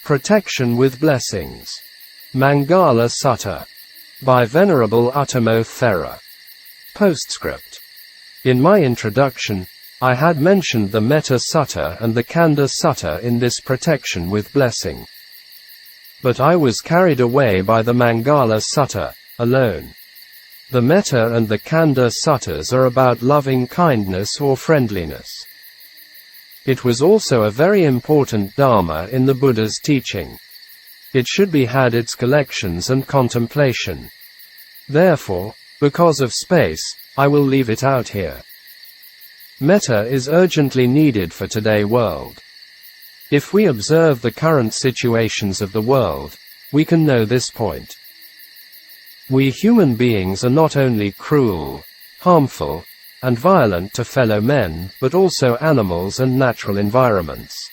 Protection with Blessings. Maṅgala Sutta. By Venerable Uttamo Thera. Postscript. In my introduction, I had mentioned the Metta Sutta and the Khandha Sutta in this protection with blessing. But I was carried away by the Maṅgala Sutta alone. The Metta and the Khandha Suttas are about loving kindness or friendliness. It was also a very important Dharma in the Buddha's teaching. It should be had its collections and contemplation. Therefore, because of space, I will leave it out here. Metta is urgently needed for today's world. If we observe the current situations of the world, we can know this point. We human beings are not only cruel, harmful, and violent to fellow men, but also animals and natural environments.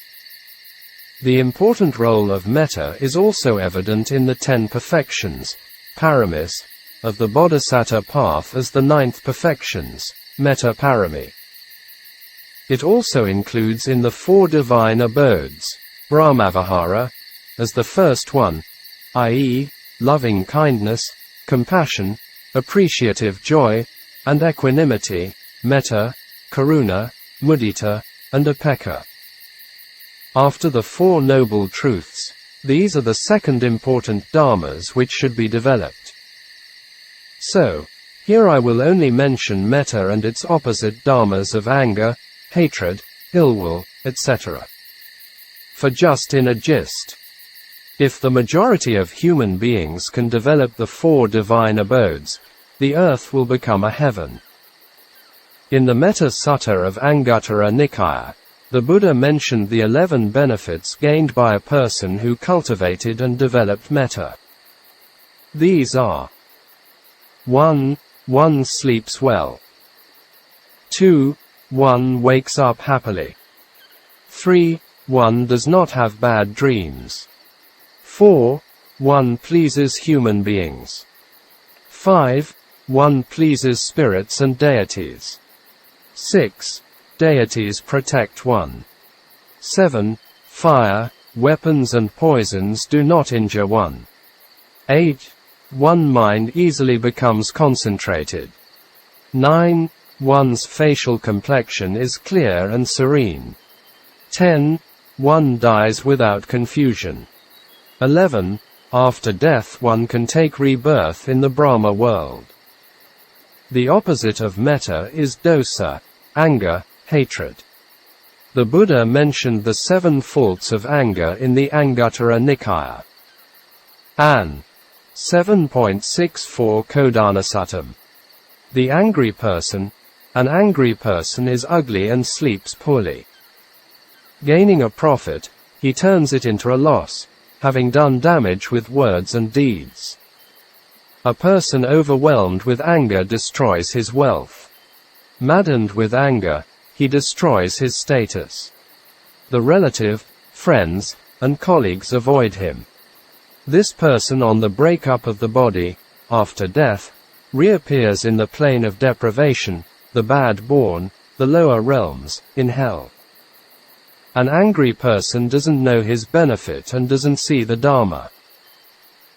The important role of metta is also evident in the 10 perfections, paramis, of the Bodhisattva path as the 9th perfections, metta parami. It also includes in the 4 divine abodes, Brahmavihara, as the first one, i.e., loving kindness, compassion, appreciative joy, and equanimity, metta, karuna, mudita, and upekkha. After the 4 noble truths, these are the second important dharmas which should be developed. So, here I will only mention metta and its opposite dharmas of anger, hatred, ill will, etc. For just in a gist, if the majority of human beings can develop the 4 divine abodes, the earth will become a heaven. In the Metta Sutta of Anguttara Nikaya, the Buddha mentioned the 11 benefits gained by a person who cultivated and developed metta. These are: 1. One sleeps well. 2. One wakes up happily. 3. One does not have bad dreams. 4. One pleases human beings. 5. One pleases spirits and deities. 6. Deities protect one. 7. Fire, weapons and poisons do not injure one. 8. One mind easily becomes concentrated. 9. One's facial complexion is clear and serene. 10. One dies without confusion. 11. After death one can take rebirth in the Brahma world. The opposite of metta is dosa, anger, hatred. The Buddha mentioned the 7 faults of anger in the Anguttara Nikaya. An. 7.64 Kodhanasuttam. The angry person. An angry person is ugly and sleeps poorly. Gaining a profit, he turns it into a loss, having done damage with words and deeds. A person overwhelmed with anger destroys his wealth. Maddened with anger, he destroys his status. The relative, friends, and colleagues avoid him. This person on the breakup of the body, after death, reappears in the plane of deprivation, the bad born, the lower realms, in hell. An angry person doesn't know his benefit and doesn't see the Dharma.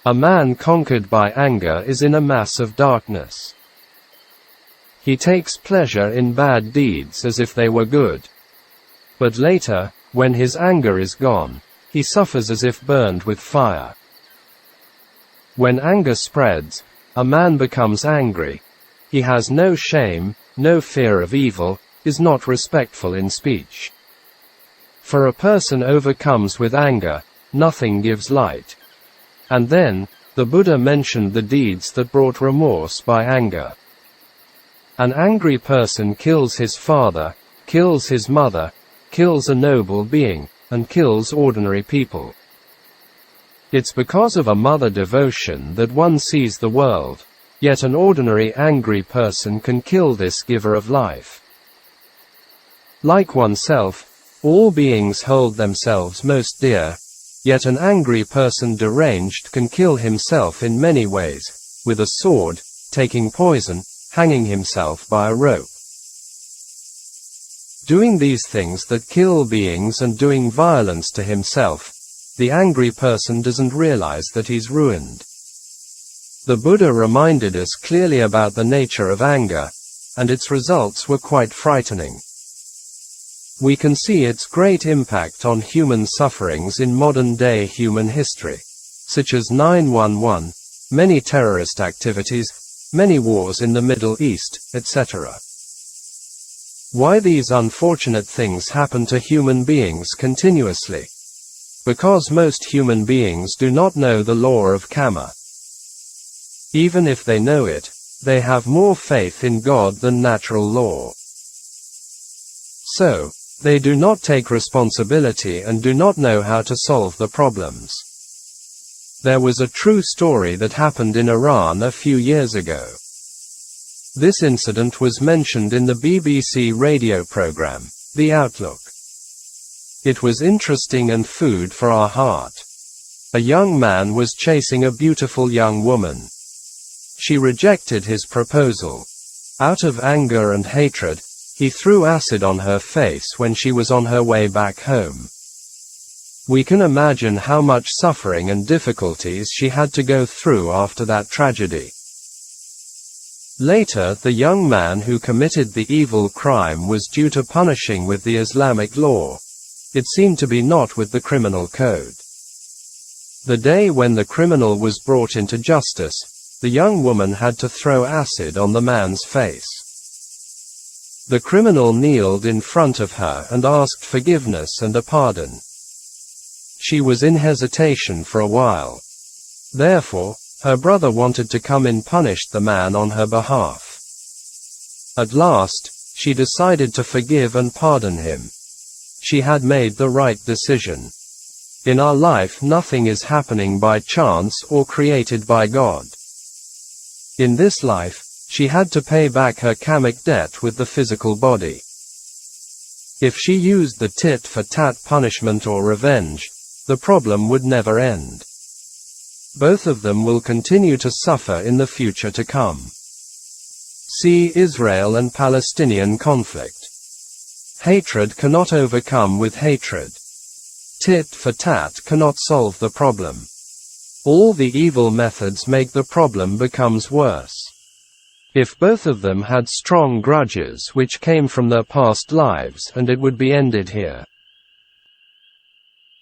A man conquered by anger is in a mass of darkness. He takes pleasure in bad deeds as if they were good. But later, when his anger is gone, he suffers as if burned with fire. When anger spreads, a man becomes angry. He has no shame, no fear of evil, is not respectful in speech. For a person overcomes with anger, nothing gives light. And then, the Buddha mentioned the deeds that brought remorse by anger. An angry person kills his father, kills his mother, kills a noble being, and kills ordinary people. It's because of a mother devotion that one sees the world, yet an ordinary angry person can kill this giver of life. Like oneself, all beings hold themselves most dear, yet an angry person deranged can kill himself in many ways, with a sword, taking poison, hanging himself by a rope. Doing these things that kill beings and doing violence to himself, the angry person doesn't realize that he's ruined. The Buddha reminded us clearly about the nature of anger, and its results were quite frightening. We can see its great impact on human sufferings in modern-day human history, such as 9/11, many terrorist activities, many wars in the Middle East, etc. Why these unfortunate things happen to human beings continuously? Because most human beings do not know the law of karma. Even if they know it, they have more faith in God than natural law. So, they do not take responsibility and do not know how to solve the problems. There was a true story that happened in Iran a few years ago. This incident was mentioned in the BBC radio program, The Outlook. It was interesting and food for our heart. A young man was chasing a beautiful young woman. She rejected his proposal. Out of anger and hatred, he threw acid on her face when she was on her way back home. We can imagine how much suffering and difficulties she had to go through after that tragedy. Later, the young man who committed the evil crime was due to punishing with the Islamic law. It seemed to be not with the criminal code. The day when the criminal was brought into justice, the young woman had to throw acid on the man's face. The criminal kneeled in front of her and asked forgiveness and a pardon. She was in hesitation for a while. Therefore, her brother wanted to come and punish the man on her behalf. At last, she decided to forgive and pardon him. She had made the right decision. In our life, nothing is happening by chance or created by God. In this life, she had to pay back her karmic debt with the physical body. If she used the tit-for-tat punishment or revenge, the problem would never end. Both of them will continue to suffer in the future to come. See Israel and Palestinian conflict. Hatred cannot overcome with hatred. Tit for tat cannot solve the problem. All the evil methods make the problem becomes worse. If both of them had strong grudges which came from their past lives, and it would be ended here.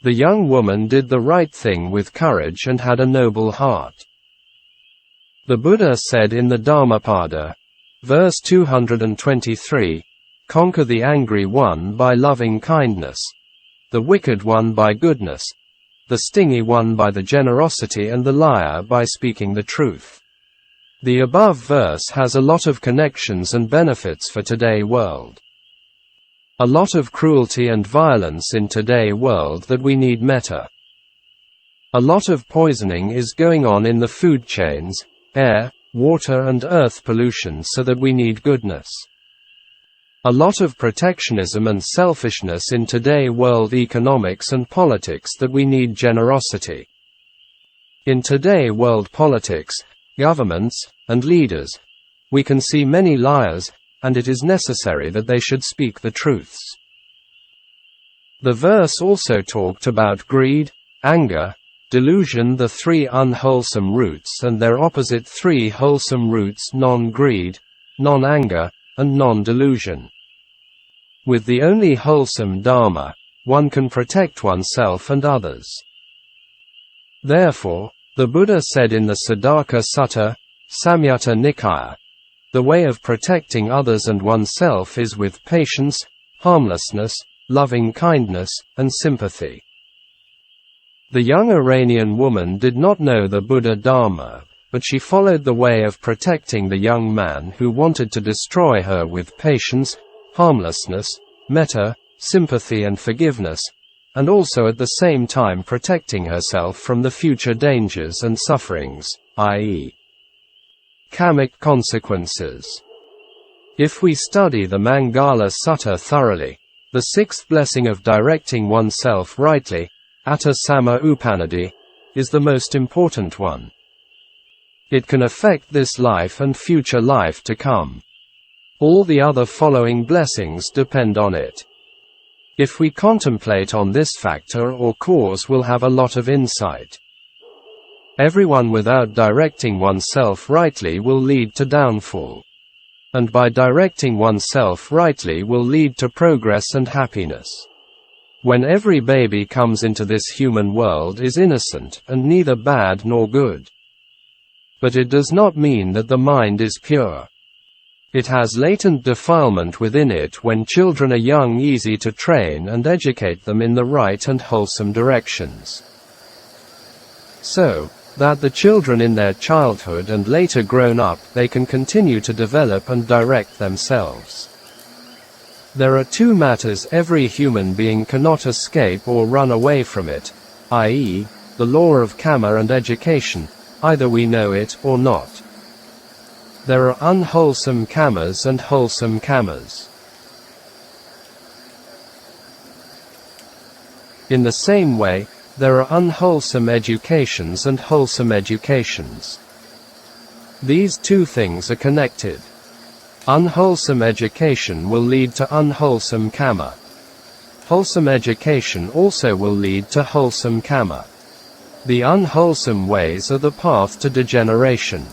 The young woman did the right thing with courage and had a noble heart. The Buddha said in the Dhammapada, verse 223, "Conquer the angry one by loving kindness, the wicked one by goodness, the stingy one by the generosity and the liar by speaking the truth." The above verse has a lot of connections and benefits for today's world. A lot of cruelty and violence in today's world that we need metta. A lot of poisoning is going on in the food chains, air, water and earth pollution, so that we need goodness. A lot of protectionism and selfishness in today's world economics and politics that we need generosity. In today's world politics, governments, and leaders, we can see many liars, and it is necessary that they should speak the truths. The verse also talked about greed, anger, delusion, the three unwholesome roots, and their opposite three wholesome roots: non-greed, non-anger, and non-delusion. With the only wholesome Dharma, one can protect oneself and others. Therefore, the Buddha said in the Siddhaka Sutta, Samyutta Nikaya, the way of protecting others and oneself is with patience, harmlessness, loving kindness, and sympathy. The young Iranian woman did not know the Buddha Dharma, but she followed the way of protecting the young man who wanted to destroy her with patience, harmlessness, metta, sympathy and forgiveness, and also at the same time protecting herself from the future dangers and sufferings, i.e. karmic consequences. If we study the Maṅgala Sutta thoroughly, the sixth blessing of directing oneself rightly, Atta Sama Upanadi, is the most important one. It can affect this life and future life to come. All the other following blessings depend on it. If we contemplate on this factor or cause, we'll have a lot of insight. Everyone without directing oneself rightly will lead to downfall. And by directing oneself rightly will lead to progress and happiness. When every baby comes into this human world is innocent, and neither bad nor good. But it does not mean that the mind is pure. It has latent defilement within it. When children are young, easy to train and educate them in the right and wholesome directions. So that the children in their childhood and later grown up, they can continue to develop and direct themselves. There are two matters every human being cannot escape or run away from it, i.e., the law of karma and education, either we know it or not. There are unwholesome karmas and wholesome karmas. In the same way, there are unwholesome educations and wholesome educations. These two things are connected. Unwholesome education will lead to unwholesome karma. Wholesome education also will lead to wholesome karma. The unwholesome ways are the path to degeneration.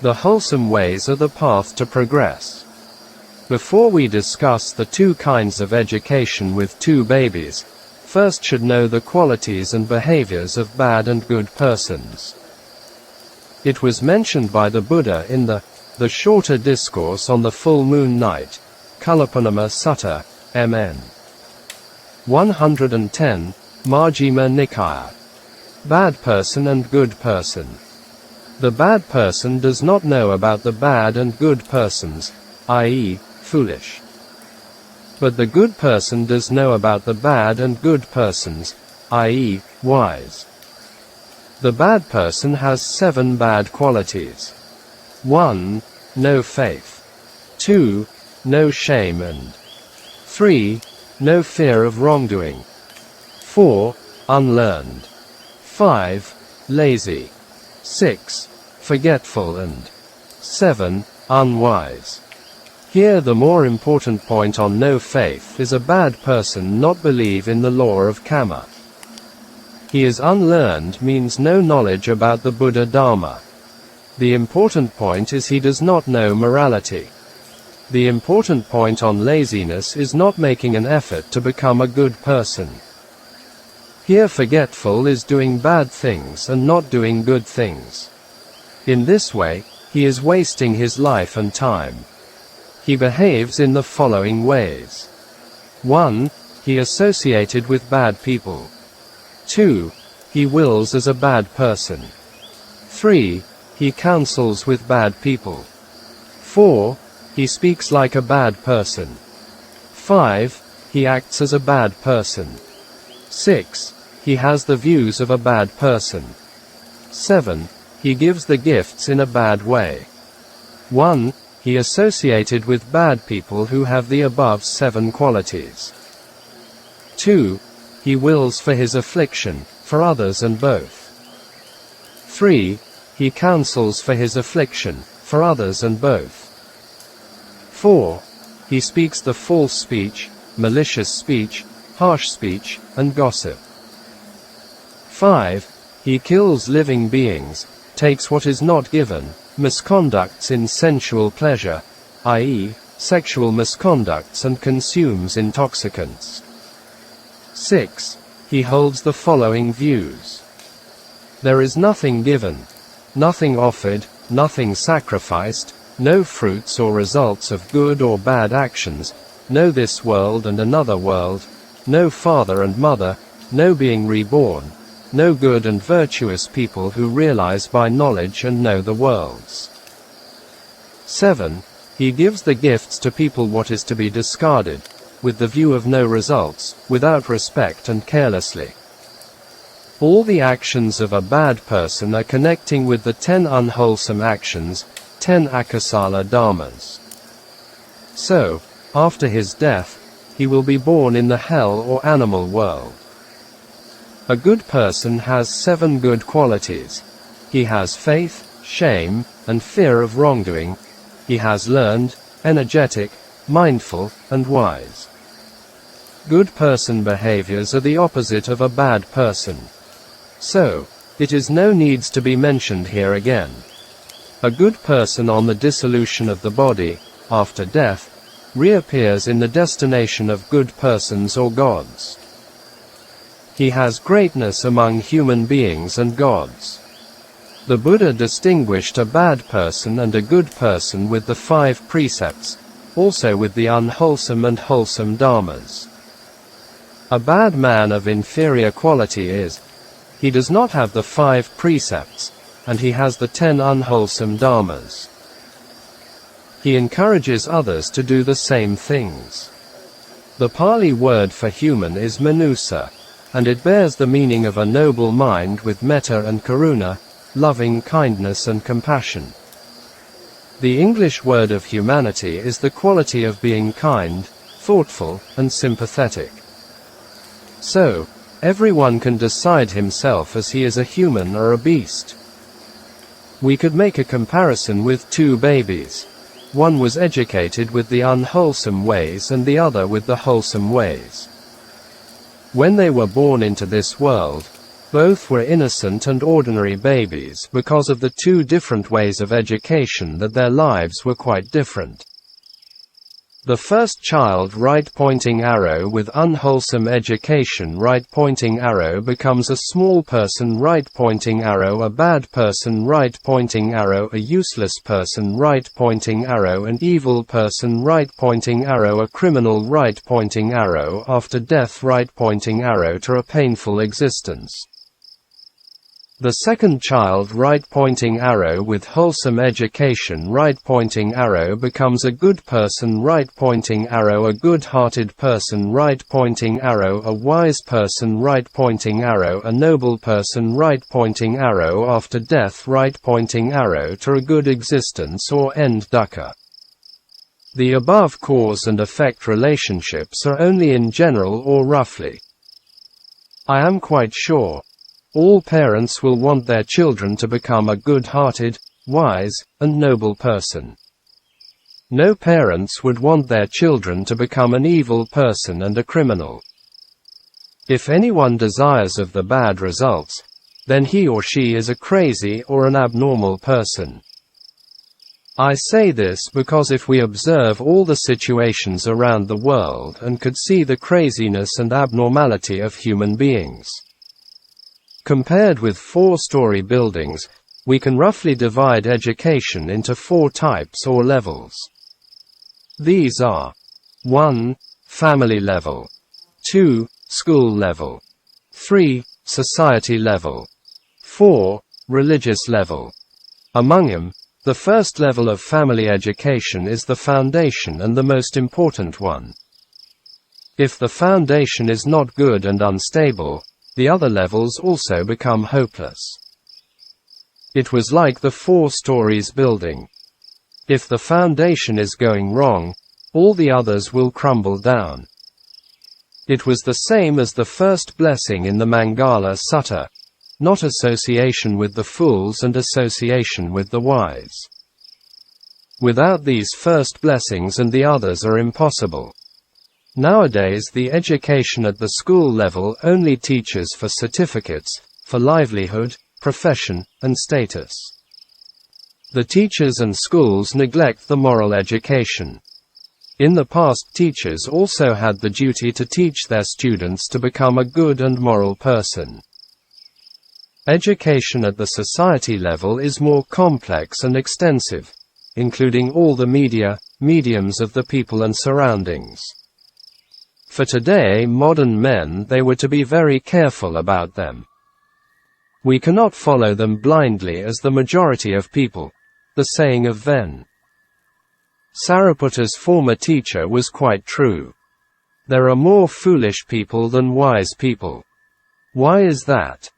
The wholesome ways are the path to progress. Before we discuss the two kinds of education with two babies, first should know the qualities and behaviors of bad and good persons. It was mentioned by the Buddha in the shorter discourse on the full moon night, Maṅgala Sutta, MN 110, Majjhima Nikaya. Bad person and good person. The bad person does not know about the bad and good persons, i.e., foolish. But the good person does know about the bad and good persons, i.e., wise. The bad person has 7 bad qualities. 1. No faith. 2. No shame, and 3. No fear of wrongdoing. 4. Unlearned. 5. Lazy. 6. Forgetful, and 7. Unwise. Here the more important point on no faith is a bad person not believe in the law of karma. He is unlearned means no knowledge about the Buddha Dharma. The important point is he does not know morality. The important point on laziness is not making an effort to become a good person. Here forgetful is doing bad things and not doing good things. In this way, he is wasting his life and time. He behaves in the following ways. 1. He associated with bad people. 2. He wills as a bad person. 3. He counsels with bad people. 4. He speaks like a bad person. 5. He acts as a bad person. 6. He has the views of a bad person. 7. He gives the gifts in a bad way. 1. He associated with bad people who have the above 7 qualities. 2. He wills for his affliction, for others and both. 3. He counsels for his affliction, for others and both. 4. He speaks the false speech, malicious speech, harsh speech, and gossip. 5. He kills living beings, takes what is not given, misconducts in sensual pleasure, i.e., sexual misconducts, and consumes intoxicants. 6. He holds the following views. There is nothing given, nothing offered, nothing sacrificed, no fruits or results of good or bad actions, no this world and another world, no father and mother, no being reborn, no good and virtuous people who realize by knowledge and know the worlds. 7. He gives the gifts to people what is to be discarded, with the view of no results, without respect and carelessly. All the actions of a bad person are connecting with the 10 unwholesome actions, 10 akusala dharmas. So, after his death, he will be born in the hell or animal world. A good person has 7 good qualities. He has faith, shame, and fear of wrongdoing. He has learned, energetic, mindful, and wise. Good person behaviors are the opposite of a bad person. So, it is no needs to be mentioned here again. A good person on the dissolution of the body, after death, reappears in the destination of good persons or gods. He has greatness among human beings and gods. The Buddha distinguished a bad person and a good person with the 5 precepts, also with the unwholesome and wholesome dharmas. A bad man of inferior quality is, he does not have the 5 precepts, and he has the 10 unwholesome dharmas. He encourages others to do the same things. The Pali word for human is manusa, and it bears the meaning of a noble mind with metta and karuna, loving kindness and compassion. The English word of humanity is the quality of being kind, thoughtful, and sympathetic. So, everyone can decide himself as he is a human or a beast. We could make a comparison with 2 babies. One was educated with the unwholesome ways and the other with the wholesome ways. When they were born into this world, both were innocent and ordinary babies because of the 2 different ways of education, that their lives were quite different. The first child, right-pointing arrow, with unwholesome education, right-pointing arrow, becomes a small person, right-pointing arrow, a bad person, right-pointing arrow, a useless person, right-pointing arrow, an evil person, right-pointing arrow, a criminal, right-pointing arrow, after death, right-pointing arrow, to a painful existence. The second child, right-pointing arrow, with wholesome education, right-pointing arrow, becomes a good person, right-pointing arrow, a good-hearted person, right-pointing arrow, a wise person, right-pointing arrow, a noble person, right-pointing arrow, after death, right-pointing arrow, to a good existence or end dukkha. The above cause and effect relationships are only in general or roughly. I am quite sure all parents will want their children to become a good-hearted, wise, and noble person. No parents would want their children to become an evil person and a criminal. If anyone desires of the bad results, then he or she is a crazy or an abnormal person. I say this because if we observe all the situations around the world and could see the craziness and abnormality of human beings, compared with 4-story buildings, we can roughly divide education into 4 types or levels. These are 1. Family level, 2. School level, 3. Society level, 4. Religious level. Among them, the first level of family education is the foundation and the most important one. If the foundation is not good and unstable, the other levels also become hopeless. It was like the 4 stories building. If the foundation is going wrong, all the others will crumble down. It was the same as the first blessing in the Maṅgala Sutta, not association with the fools and association with the wise. Without these first blessings and the others are impossible. Nowadays the education at the school level only teaches for certificates, for livelihood, profession, and status. The teachers and schools neglect the moral education. In the past, teachers also had the duty to teach their students to become a good and moral person. Education at the society level is more complex and extensive, including all the mediums of the people and surroundings. For today, modern men, they were to be very careful about them. We cannot follow them blindly as the majority of people. The saying of Ven. Sariputta's former teacher was quite true. There are more foolish people than wise people. Why is that?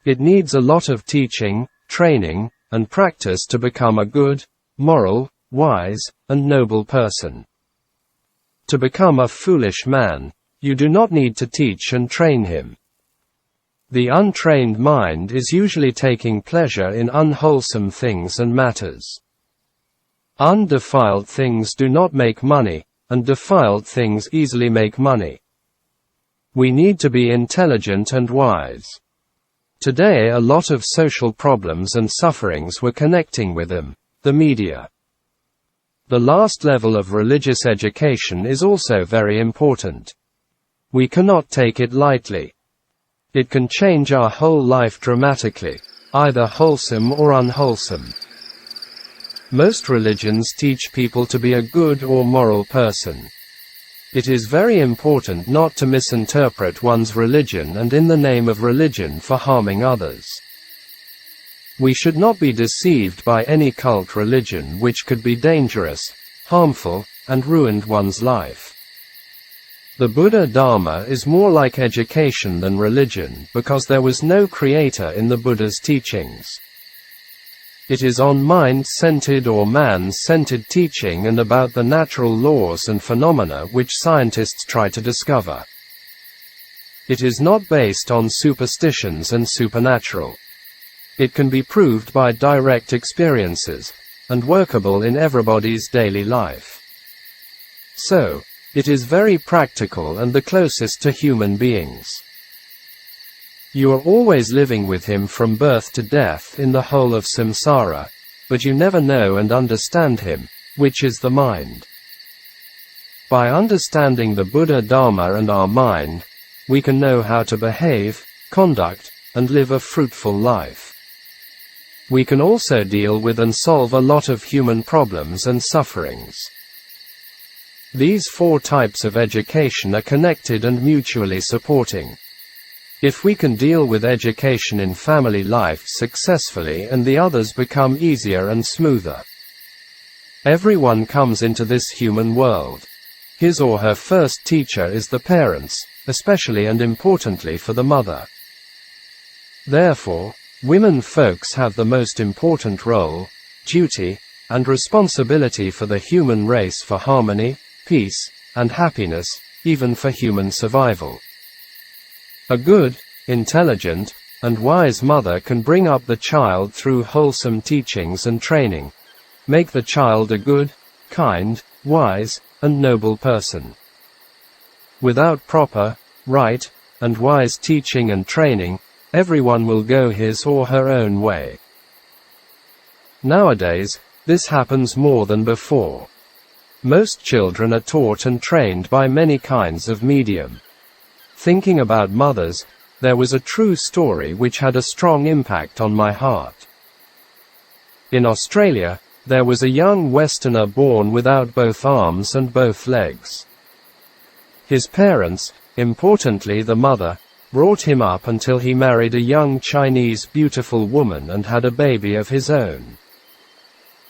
It needs a lot of teaching, training, and practice to become a good, moral, wise, and noble person. To become a foolish man, you do not need to teach and train him. The untrained mind is usually taking pleasure in unwholesome things and matters. Undefiled things do not make money, and defiled things easily make money. We need to be intelligent and wise. Today a lot of social problems and sufferings were connecting with them, the media. The last level of religious education is also very important. We cannot take it lightly. It can change our whole life dramatically, either wholesome or unwholesome. Most religions teach people to be a good or moral person. It is very important not to misinterpret one's religion and in the name of religion for harming others. We should not be deceived by any cult religion which could be dangerous, harmful, and ruined one's life. The Buddha Dharma is more like education than religion because there was no creator in the Buddha's teachings. It is on mind-centered or man-centered teaching and about the natural laws and phenomena which scientists try to discover. It is not based on superstitions and supernatural. It can be proved by direct experiences, and workable in everybody's daily life. So, it is very practical and the closest to human beings. You are always living with him from birth to death in the whole of samsara, but you never know and understand him, which is the mind. By understanding the Buddha Dharma and our mind, we can know how to behave, conduct, and live a fruitful life. We can also deal with and solve a lot of human problems and sufferings. These four types of education are connected and mutually supporting. If we can deal with education in family life successfully and the others become easier and smoother. Everyone comes into this human world. His or her first teacher is the parents, especially and importantly for the mother. Therefore, women folks have the most important role, duty, and responsibility for the human race for harmony, peace, and happiness, even for human survival. A good, intelligent, and wise mother can bring up the child through wholesome teachings and training, make the child a good, kind, wise, and noble person. Without proper, right, and wise teaching and training, everyone will go his or her own way. Nowadays, this happens more than before. Most children are taught and trained by many kinds of medium. Thinking about mothers, there was a true story which had a strong impact on my heart. In Australia, there was a young Westerner born without both arms and both legs. His parents, importantly the mother, brought him up until he married a young Chinese beautiful woman and had a baby of his own.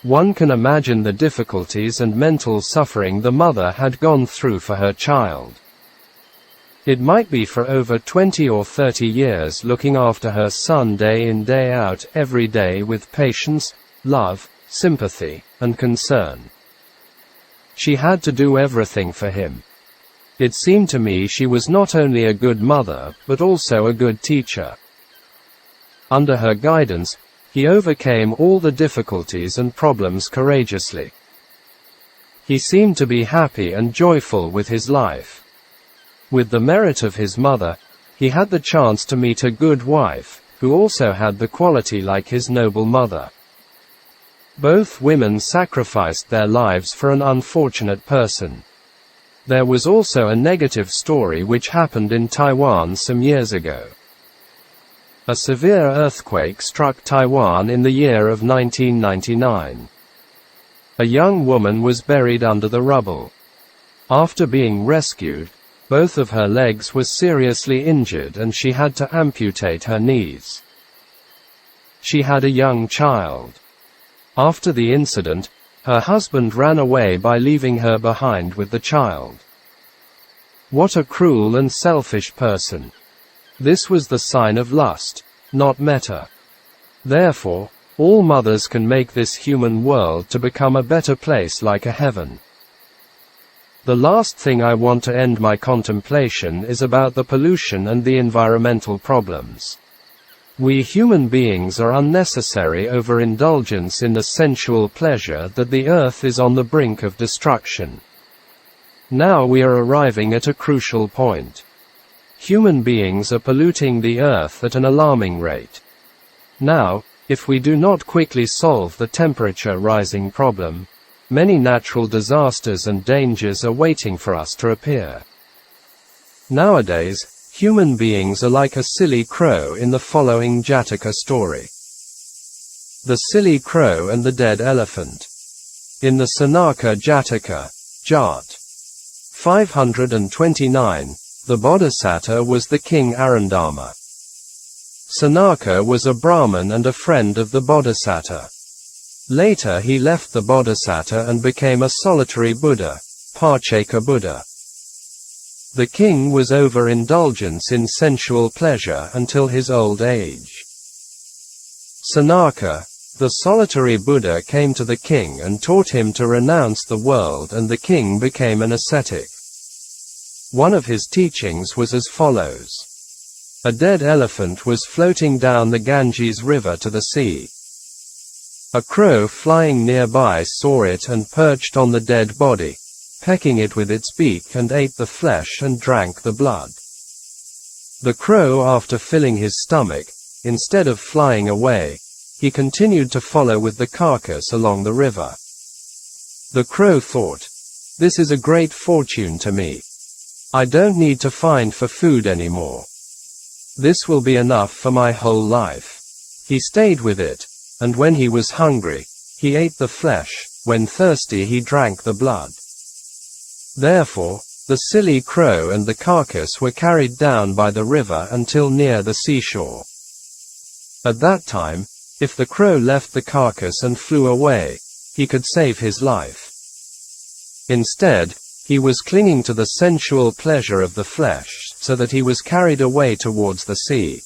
One can imagine the difficulties and mental suffering the mother had gone through for her child. It might be for over 20 or 30 years looking after her son day in day out every day with patience, love, sympathy, and concern. She had to do everything for him. It seemed to me she was not only a good mother, but also a good teacher. Under her guidance, he overcame all the difficulties and problems courageously. He seemed to be happy and joyful with his life. With the merit of his mother, he had the chance to meet a good wife, who also had the quality like his noble mother. Both women sacrificed their lives for an unfortunate person. There was also a negative story which happened in Taiwan some years ago. A severe earthquake struck Taiwan in the year of 1999. A young woman was buried under the rubble. After being rescued, both of her legs were seriously injured and she had to amputate her knees. She had a young child. After the incident, her husband ran away by leaving her behind with the child. What a cruel and selfish person. This was the sign of lust, not metta. Therefore, all mothers can make this human world to become a better place like a heaven. The last thing I want to end my contemplation is about the pollution and the environmental problems. We human beings are unnecessary overindulgence in the sensual pleasure that the earth is on the brink of destruction. Now we are arriving at a crucial point. Human beings are polluting the earth at an alarming rate. Now, if we do not quickly solve the temperature rising problem, many natural disasters and dangers are waiting for us to appear. Nowadays, human beings are like a silly crow in the following Jataka story. The silly crow and the dead elephant. In the Sanaka Jataka, Jat. 529, the Bodhisattva was the king Arandama. Sanaka was a Brahmin and a friend of the Bodhisattva. Later he left the Bodhisattva and became a solitary Buddha, Parcheka Buddha. The king was overindulgence in sensual pleasure until his old age. Sanaka, the solitary Buddha, came to the king and taught him to renounce the world, and the king became an ascetic. One of his teachings was as follows. A dead elephant was floating down the Ganges river to the sea. A crow flying nearby saw it and perched on the dead body, pecking it with its beak, and ate the flesh and drank the blood. The crow, after filling his stomach, instead of flying away, he continued to follow with the carcass along the river. The crow thought, "This is a great fortune to me. I don't need to find for food anymore. This will be enough for my whole life." He stayed with it, and when he was hungry, he ate the flesh, when thirsty he drank the blood. Therefore, the silly crow and the carcass were carried down by the river until near the seashore. At that time, if the crow left the carcass and flew away, he could save his life. Instead, he was clinging to the sensual pleasure of the flesh, so that he was carried away towards the sea.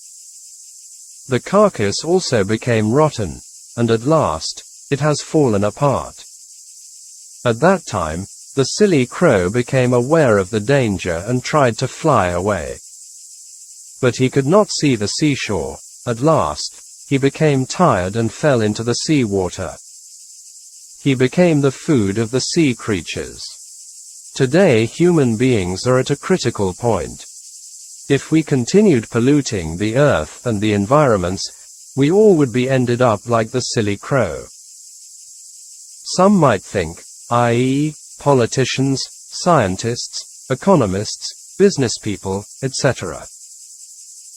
The carcass also became rotten, and at last, it has fallen apart. At that time, the silly crow became aware of the danger and tried to fly away. But he could not see the seashore. At last, he became tired and fell into the sea water. He became the food of the sea creatures. Today human beings are at a critical point. If we continued polluting the earth and the environments, we all would be ended up like the silly crow. Some might think, i.e., politicians, scientists, economists, business people, etc.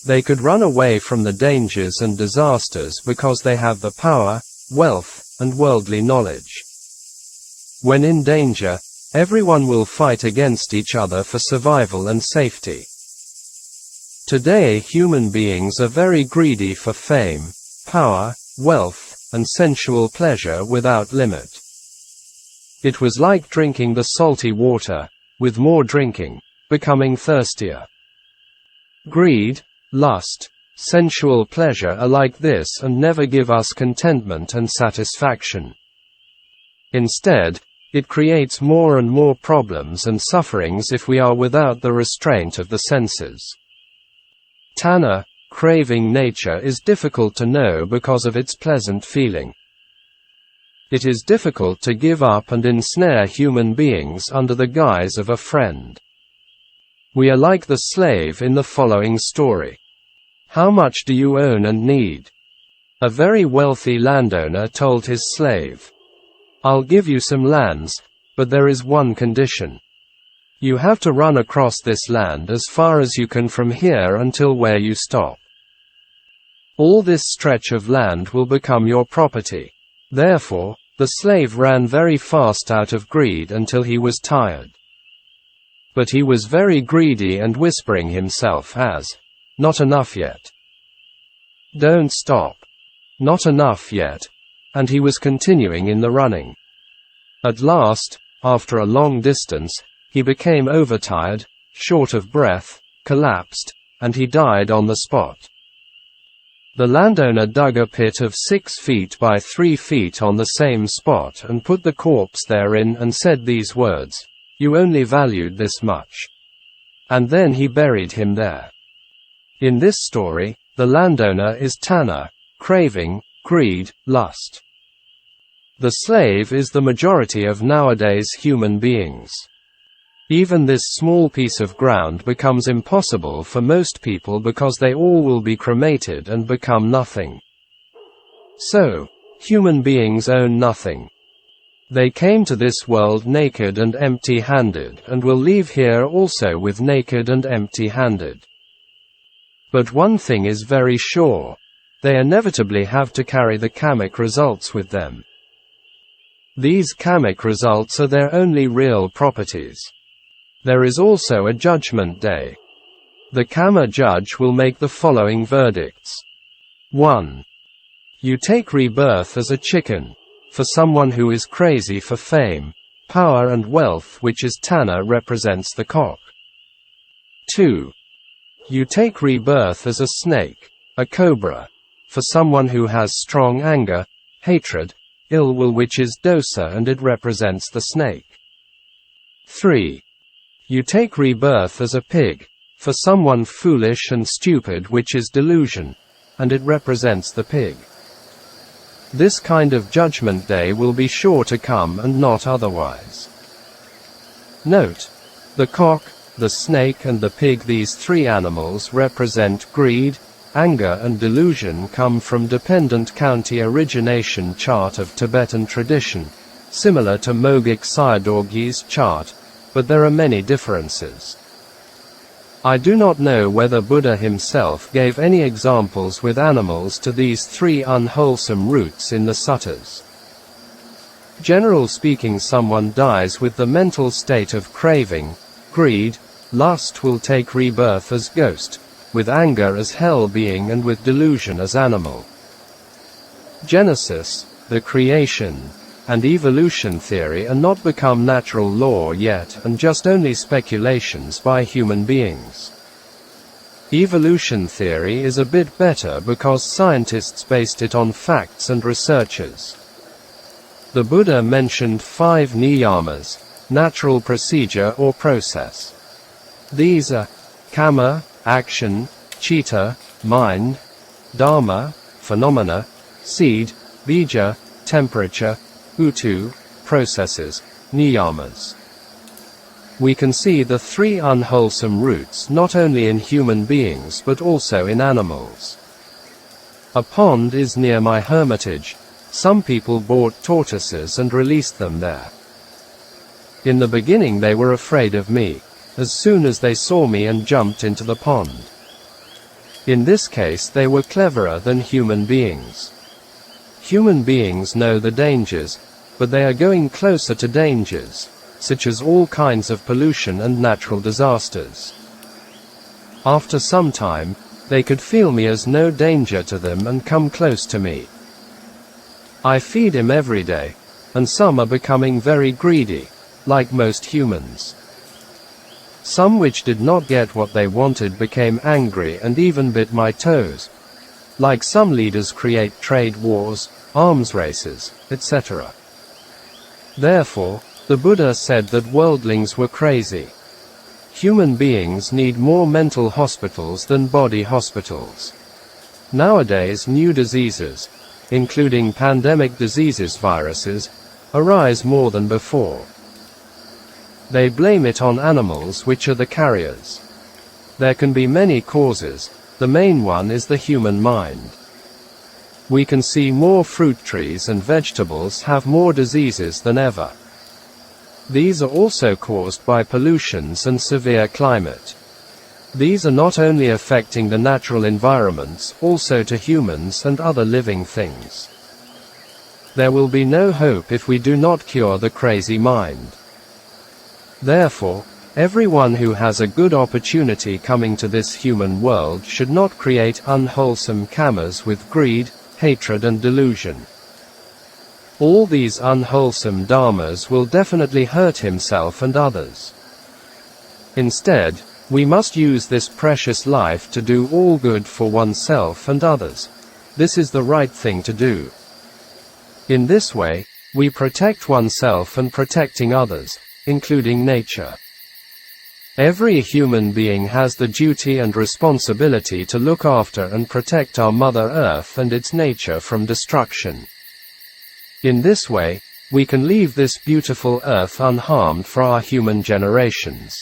They could run away from the dangers and disasters because they have the power, wealth, and worldly knowledge. When in danger, everyone will fight against each other for survival and safety. Today human beings are very greedy for fame, power, wealth, and sensual pleasure without limit. It was like drinking the salty water, with more drinking, becoming thirstier. Greed, lust, sensual pleasure are like this and never give us contentment and satisfaction. Instead, it creates more and more problems and sufferings if we are without the restraint of the senses. Tanha, craving nature, is difficult to know because of its pleasant feeling. It is difficult to give up and ensnare human beings under the guise of a friend. We are like the slave in the following story. How much do you own and need? A very wealthy landowner told his slave, "I'll give you some lands, but there is one condition. You have to run across this land as far as you can from here until where you stop. All this stretch of land will become your property." Therefore, the slave ran very fast out of greed until he was tired. But he was very greedy and whispering himself as, "Not enough yet. Don't stop. Not enough yet." And he was continuing in the running. At last, after a long distance, he became overtired, short of breath, collapsed, and he died on the spot. The landowner dug a pit of 6 feet by 3 feet on the same spot and put the corpse therein and said these words, "You only valued this much." And then he buried him there. In this story, the landowner is Tanha, craving, greed, lust. The slave is the majority of nowadays human beings. Even this small piece of ground becomes impossible for most people because they all will be cremated and become nothing. So, human beings own nothing. They came to this world naked and empty-handed, and will leave here also with naked and empty-handed. But one thing is very sure. They inevitably have to carry the karmic results with them. These karmic results are their only real properties. There is also a judgment day. The karma judge will make the following verdicts. 1. You take rebirth as a chicken, for someone who is crazy for fame, power and wealth, which is Tanna represents the cock. 2. You take rebirth as a snake, a cobra, for someone who has strong anger, hatred, ill will, which is dosa, and it represents the snake. 3. You take rebirth as a pig, for someone foolish and stupid, which is delusion, and it represents the pig. This kind of judgment day will be sure to come and not otherwise. Note, the cock, the snake and the pig, these three animals represent greed, anger and delusion, come from dependent county origination chart of Tibetan tradition, similar to Mogik Sayadawgi's chart, but there are many differences. I do not know whether Buddha himself gave any examples with animals to these three unwholesome roots in the suttas. Generally speaking, someone dies with the mental state of craving, greed, lust will take rebirth as ghost, with anger as hell being, and with delusion as animal. Genesis, the creation, and evolution theory are not become natural law yet, and just only speculations by human beings. Evolution theory is a bit better because scientists based it on facts and researchers. The Buddha mentioned 5 niyamas, natural procedure or process. These are kamma, action, chitta, mind, dharma, phenomena, seed, bija, temperature, uttu, processes, niyamas. We can see the 3 unwholesome roots not only in human beings but also in animals. A pond is near my hermitage. Some people bought tortoises and released them there. In the beginning they were afraid of me, as soon as they saw me, and jumped into the pond. In this case they were cleverer than human beings. Human beings know the dangers, but they are going closer to dangers, such as all kinds of pollution and natural disasters. After some time, they could feel me as no danger to them and come close to me. I feed him every day, and some are becoming very greedy, like most humans. Some which did not get what they wanted became angry and even bit my toes. Like some leaders create trade wars, arms races, etc. Therefore, the Buddha said that worldlings were crazy. Human beings need more mental hospitals than body hospitals. Nowadays new diseases, including pandemic diseases, viruses, arise more than before. They blame it on animals, which are the carriers. There can be many causes. The main one is the human mind. We can see more fruit trees and vegetables have more diseases than ever. These are also caused by pollutions and severe climate. These are not only affecting the natural environments, also to humans and other living things. There will be no hope if we do not cure the crazy mind. Therefore, everyone who has a good opportunity coming to this human world should not create unwholesome kammas with greed, hatred and delusion. All these unwholesome dharmas will definitely hurt himself and others. Instead, we must use this precious life to do all good for oneself and others. This is the right thing to do. In this way, we protect oneself and protecting others, including nature. Every human being has the duty and responsibility to look after and protect our Mother Earth and its nature from destruction. In this way, we can leave this beautiful earth unharmed for our human generations.